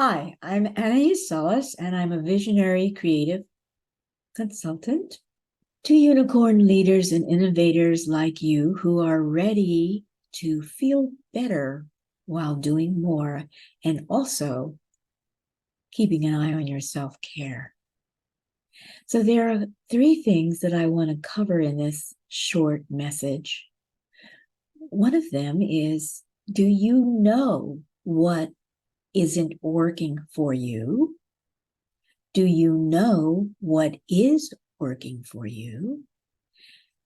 Hi, I'm Anaiis Salles, and I'm a visionary creative consultant to unicorn leaders and innovators like you who are ready to feel better while doing more and also keeping an eye on your self-care. So there are three things that I want to cover in this short message. One of them is, do you know what isn't working for you? Do you know what is working for you?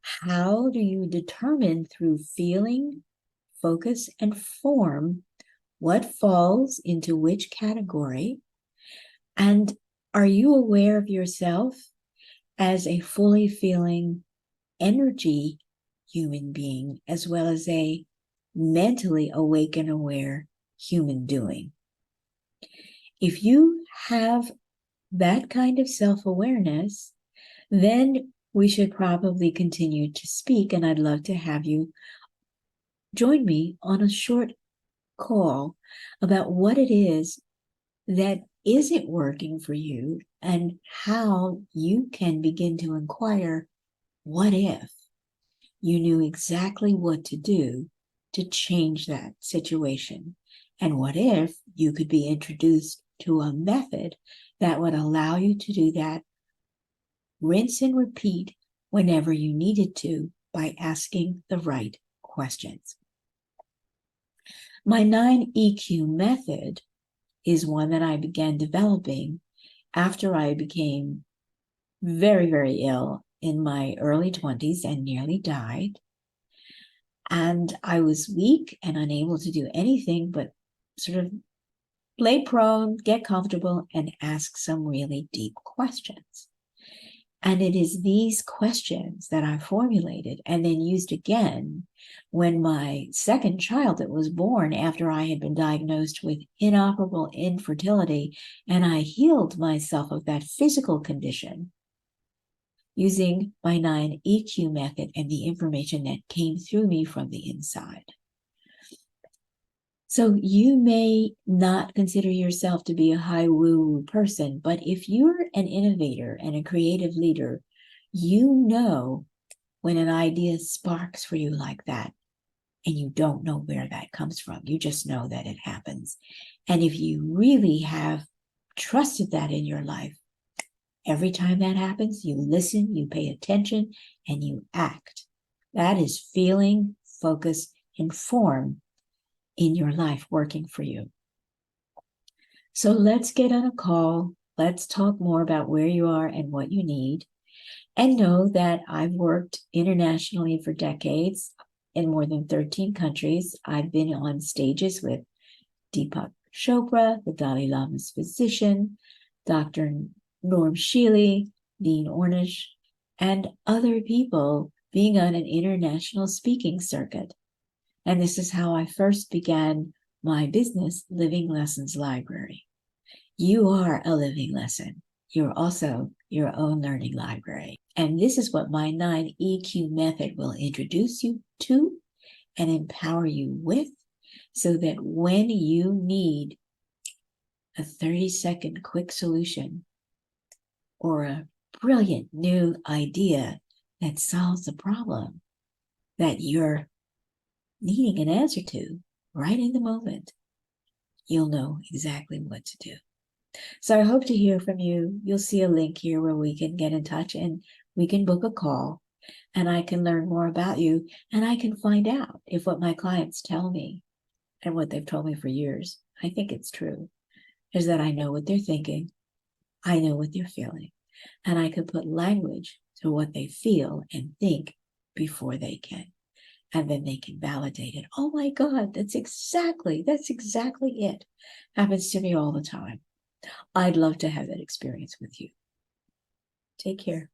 How do you determine through feeling, focus, and form what falls into which category? And are you aware of yourself as a fully feeling energy human being, as well as a mentally awake and aware human doing? If you have that kind of self-awareness, then we should probably continue to speak. And I'd love to have you join me on a short call about what it is that isn't working for you and how you can begin to inquire, what if you knew exactly what to do to change that situation? And what if you could be introduced to a method that would allow you to do that, rinse and repeat whenever you needed to by asking the right questions? My 9EQ method is one that I began developing after I became very, very ill in my early 20s and nearly died. And I was weak and unable to do anything but sort of lay prone, get comfortable, and ask some really deep questions. And it is these questions that I formulated and then used again when my second child that was born after I had been diagnosed with inoperable infertility, and I healed myself of that physical condition using my 9EQ method and the information that came through me from the inside. So you may not consider yourself to be a high woo-woo person, but if you're an innovator and a creative leader, you know when an idea sparks for you like that, and you don't know where that comes from. You just know that it happens. And if you really have trusted that in your life, every time that happens, you listen, you pay attention, and you act. That is feeling, focus, and form in your life working for you. So let's get on a call. Let's talk more about where you are and what you need. And know that I've worked internationally for decades in more than 13 countries. I've been on stages with Deepak Chopra, the Dalai Lama's physician, Dr. Norm Shealy, Dean Ornish, and other people being on an international speaking circuit. And this is how I first began my business, Living Lessons Library. You are a living lesson. You're also your own learning library. And this is what my 9EQ method will introduce you to and empower you with, so that when you need a 30-second quick solution or a brilliant new idea that solves a problem that you're needing an answer to right in the moment, you'll know exactly what to do. So I hope to hear from you. You'll see a link here where we can get in touch and we can book a call, and I can learn more about you, and I can find out if what my clients tell me and what they've told me for years, I think it's true, is that I know what they're thinking, I know what they're feeling, and I can put language to what they feel and think before they can. And then they can validate it. Oh my God, that's exactly it. Happens to me all the time. I'd love to have that experience with you. Take care.